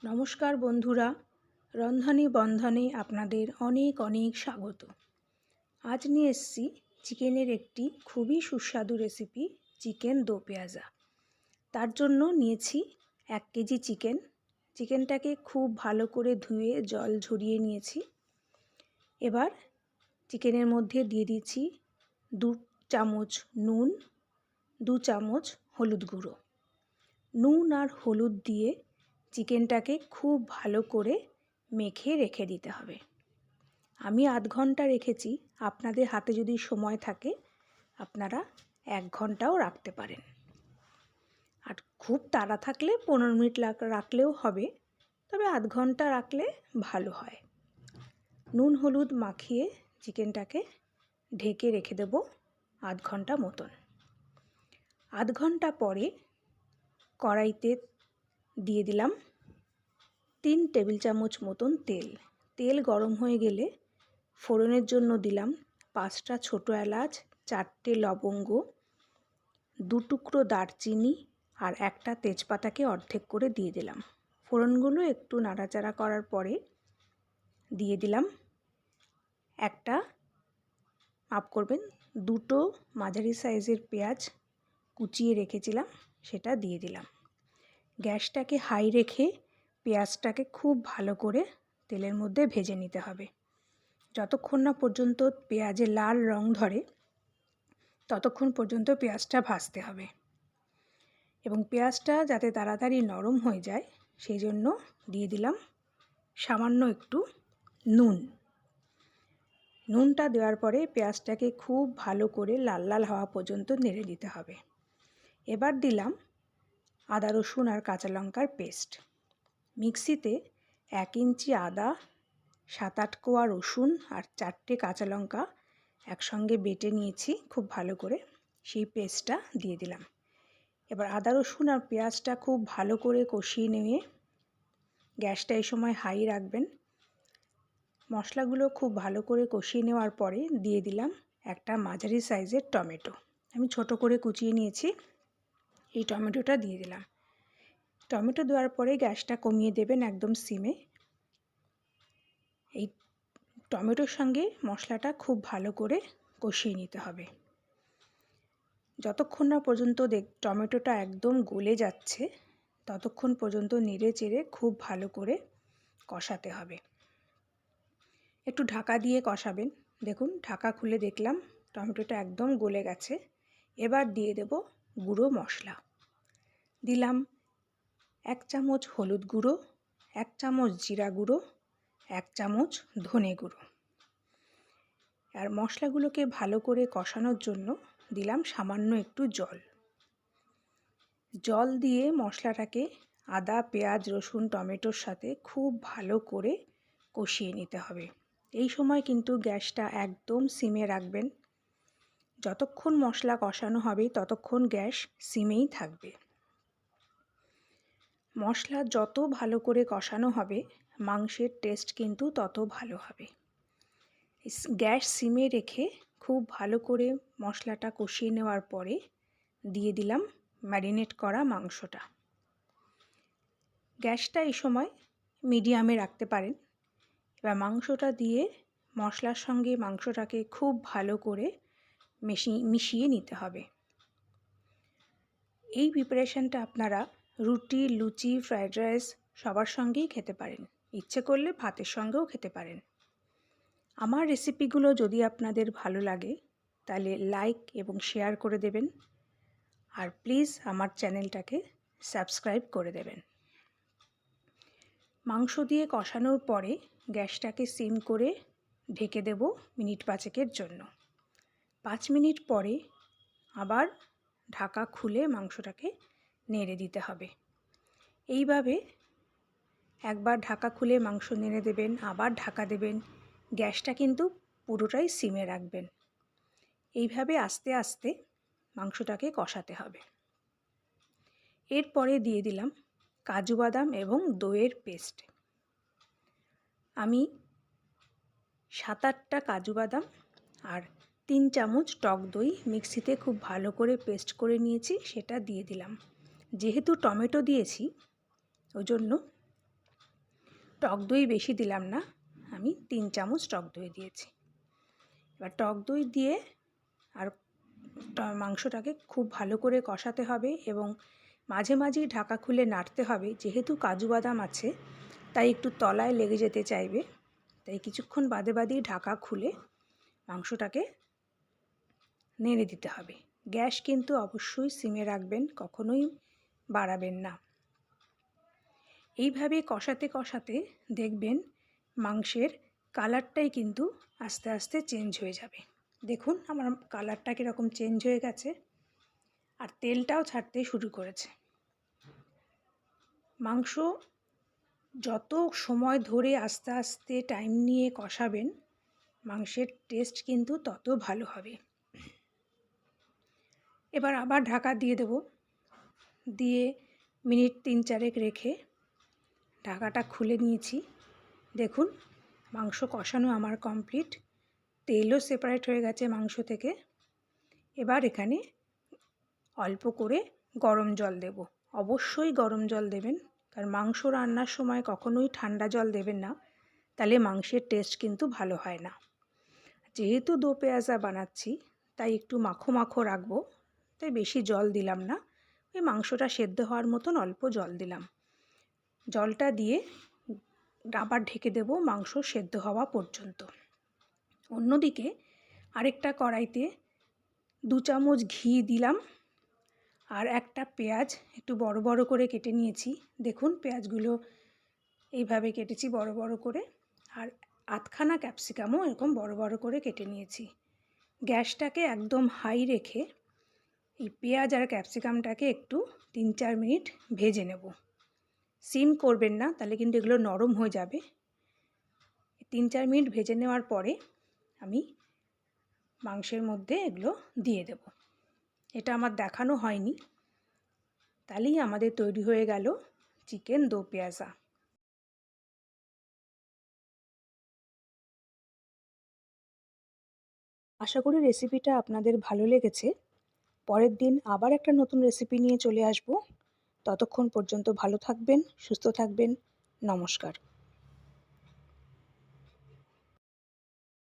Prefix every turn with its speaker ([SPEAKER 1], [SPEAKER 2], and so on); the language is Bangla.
[SPEAKER 1] নমস্কার বন্ধুরা, রন্ধনে বন্ধনে আপনাদের অনেক অনেক স্বাগত। আজ নিয়ে এসেছি চিকেনের একটি খুবই সুস্বাদু রেসিপি, চিকেন দো পেঁয়াজা। তার জন্য নিয়েছি 1 কেজি চিকেনটাকে খুব ভালো করে ধুয়ে জল ঝরিয়ে নিয়েছি। এবার চিকেনের মধ্যে দিয়ে দিচ্ছি 2 চামচ নুন, 2 চামচ হলুদ গুঁড়ো। নুন আর হলুদ দিয়ে চিকেনটাকে খুব ভালো করে মেখে রেখে দিতে হবে। আমি আধ ঘন্টা রেখেছি, আপনাদের হাতে যদি সময় থাকে আপনারা 1 ঘন্টাও রাখতে পারেন। আর খুব তাড়া থাকলে 15 মিনিট রাখলেও হবে, তবে আধ ঘন্টা রাখলে ভালো হয়। নুন হলুদ মাখিয়ে চিকেনটাকে ঢেকে রেখে দেব আধ ঘন্টা মতন। আধ ঘন্টা পরে কড়াইতে দিয়ে দিলাম 3 টেবিল চামচ মতন তেল গরম হয়ে গেলে ফোড়নের জন্য দিলাম 5টা ছোটো এলাচ, 4টে লবঙ্গ, 2 টুকরো দারচিনি আর একটা তেজপাতাকে অর্ধেক করে দিয়ে দিলাম। ফোড়নগুলো একটু নাড়াচাড়া করার পরে দিয়ে দিলাম একটা, মাপ করবেন, 2টো মাঝারি সাইজের পেঁয়াজ কুচিয়ে রেখেছিলাম, সেটা দিয়ে দিলাম। গ্যাসটাকে হাই রেখে পেঁয়াজটাকে খুব ভালো করে তেলের মধ্যে ভেজে নিতে হবে। যতক্ষণ না পর্যন্ত পেঁয়াজে লাল রং ধরে ততক্ষণ পর্যন্ত পেঁয়াজটা ভাজতে হবে। এবং পেঁয়াজটা যাতে তাড়াতাড়ি নরম হয়ে যায় সেই জন্য দিয়ে দিলাম সামান্য একটু নুনটা দেওয়ার পরে পেঁয়াজটাকে খুব ভালো করে লাল লাল হওয়া পর্যন্ত নেড়ে দিতে হবে। এবার দিলাম আদা রসুন আর কাঁচা লঙ্কার পেস্ট। মিক্সিতে 1 ইঞ্চি আদা, 7-8 কোয়া রসুন আর 4টে কাঁচা লঙ্কা একসঙ্গে বেটে নিয়েছি খুব ভালো করে, সেই পেস্টটা দিয়ে দিলাম। এবার আদা রসুন আর পেঁয়াজটা খুব ভালো করে কষিয়ে নিয়ে গ্যাসটা এই সময় হাই রাখবেন। মশলাগুলো খুব ভালো করে কষিয়ে নেওয়ার পরে দিয়ে দিলাম একটা মাঝারি সাইজের টমেটো। আমি ছোট করে কুচিয়ে নিয়েছি, এই টমেটোটা দিয়ে দিলাম। টমেটো দেওয়ার পরে গ্যাসটা কমিয়ে দেবেন একদম সিমে। এই টমেটোর সঙ্গে মশলাটা খুব ভালো করে কষিয়ে নিতে হবে। যতক্ষণ না পর্যন্ত টমেটোটা একদম গলে যাচ্ছে ততক্ষণ পর্যন্ত নেড়ে চেড়ে খুব ভালো করে কষাতে হবে। একটু ঢাকা দিয়ে কষাবেন। দেখুন, ঢাকা খুলে দেখলাম টমেটোটা একদম গলে গেছে। এবার দিয়ে দেব গুঁড়ো মশলা। দিলাম 1 চামচ হলুদ গুঁড়ো, 1 চামচ জিরা গুঁড়ো, 1 চামচ ধনে গুঁড়ো। আর মশলাগুলোকে ভালো করে কষানোর জন্য দিলাম সামান্য একটু জল দিয়ে মশলাটাকে আদা, পেঁয়াজ, রসুন, টমেটোর সাথে খুব ভালো করে কষিয়ে নিতে হবে। এই সময় কিন্তু গ্যাসটা একদম সিমে রাখবেন। যতক্ষণ মশলা কষানো হবে ততক্ষণ গ্যাস সিমেই থাকবে। মশলা যত ভালো করে কষানো হবে মাংসের টেস্ট কিন্তু তত ভালো হবে। গ্যাস সিমে রেখে খুব ভালো করে মশলাটা কষিয়ে নেওয়ার পরে দিয়ে দিলাম ম্যারিনেট করা মাংসটা। গ্যাসটা এই সময় মিডিয়ামে রাখতে পারেন। এবার মাংসটা দিয়ে মশলার সঙ্গে মাংসটাকে খুব ভালো করে মিশিয়ে নিতে হবে। এই প্রিপারেশনটা আপনারা রুটি, লুচি, ফ্রাইড রাইস সবার সঙ্গেই খেতে পারেন। ইচ্ছে করলে ভাতের সঙ্গেও খেতে পারেন। আমার রেসিপিগুলো যদি আপনাদের ভালো লাগে তাহলে লাইক এবং শেয়ার করে দেবেন। আর প্লিজ আমার চ্যানেলটাকে সাবস্ক্রাইব করে দেবেন। মাংস দিয়ে কষানোর পরে গ্যাসটাকে সিম করে ঢেকে দেব মিনিট 5-এর জন্য। 5 মিনিট পরে আবার ঢাকা খুলে মাংসটাকে নেড়ে দিতে হবে। এইভাবে একবার ঢাকা খুলে মাংস নেড়ে দেবেন, আবার ঢাকা দেবেন। গ্যাসটা কিন্তু পুরোটাই সিমে রাখবেন। এইভাবে আস্তে আস্তে মাংসটাকে কষাতে হবে। এরপরে দিয়ে দিলাম কাজু বাদাম এবং দইয়ের পেস্ট। আমি 7-8টা কাজু বাদাম আর 3 চামচ টক দই মিক্সিতে খুব ভালো করে পেস্ট করে নিয়েছি, সেটা দিয়ে দিলাম। যেহেতু টমেটো দিয়েছি ওই জন্য টক দই বেশি দিলাম না, আমি 3 চামচ টক দই দিয়েছি। এবার টক দই দিয়ে আর মাংসটাকে খুব ভালো করে কষাতে হবে এবং মাঝে মাঝেই ঢাকা খুলে নাড়তে হবে। যেহেতু কাজু বাদাম আছে তাই একটু তলায় লেগে যেতে চাইবে, তাই কিছুক্ষণ বাদে বাদেই ঢাকা খুলে মাংসটাকে নেড়ে দিতে হবে। গ্যাস কিন্তু অবশ্যই সিমে রাখবেন, কখনোই বাড়াবেন না। এইভাবে কষাতে কষাতে দেখবেন মাংসের কালারটাই কিন্তু আস্তে আস্তে চেঞ্জ হয়ে যাবে। দেখুন আমার কালারটা কীরকম চেঞ্জ হয়ে গেছে আর তেলটাও ছাড়তে শুরু করেছে। মাংস যত সময় ধরে আস্তে আস্তে টাইম নিয়ে কষাবেন, মাংসের টেস্ট কিন্তু তত ভালো হবে। এবার আবার ঢাকা দিয়ে দেব, দিয়ে মিনিট 3-4 রেখে ঢাকাটা খুলে নিয়েছি। দেখুন মাংস কষানো আমার কমপ্লিট, তেলও সেপারেট হয়ে গেছে মাংস থেকে। এবার এখানে অল্প করে গরম জল দেব। অবশ্যই গরম জল দেবেন, কারণ মাংস রান্নার সময় কখনোই ঠান্ডা জল দেবেন না, তাহলে মাংসের টেস্ট কিন্তু ভালো হয় না। যেহেতু দো পেঁয়াজা বানাচ্ছি তাই একটু মাখো মাখো রাখবো, তাই বেশি জল দিলাম না, ওই মাংসটা সেদ্ধ হওয়ার মতন অল্প জল দিলাম। জলটা দিয়ে আবার ঢেকে দেব মাংস সেদ্ধ হওয়া পর্যন্ত। অন্যদিকে আরেকটা কড়াইতে 2 চামচ ঘি দিলাম আর একটা পেঁয়াজ একটু বড় বড় করে কেটে নিয়েছি। দেখুন পেঁয়াজগুলো এইভাবে কেটেছি বড় বড় করে, আর আধখানা ক্যাপসিকামও এরকম বড় বড় করে কেটে নিয়েছি। গ্যাসটাকে একদম হাই রেখে এই পেঁয়াজ আর ক্যাপসিকামটাকে একটু 3-4 মিনিট ভেজে নেব। সিম করবেন না, তাহলে কিন্তু এগুলো নরম হয়ে যাবে। 3-4 মিনিট ভেজে নেওয়ার পরে আমি মাংসের মধ্যে এগুলো দিয়ে দেব। এটা আমার দেখানো হয়নি। তাহলেই আমাদের তৈরি হয়ে গেল চিকেন দো পেঁয়াজা। আশা করি রেসিপিটা আপনাদের ভালো লেগেছে। পরের দিন আবার একটা নতুন রেসিপি নিয়ে চলে আসব। ততক্ষণ পর্যন্ত ভালো থাকবেন, সুস্থ থাকবেন। নমস্কার।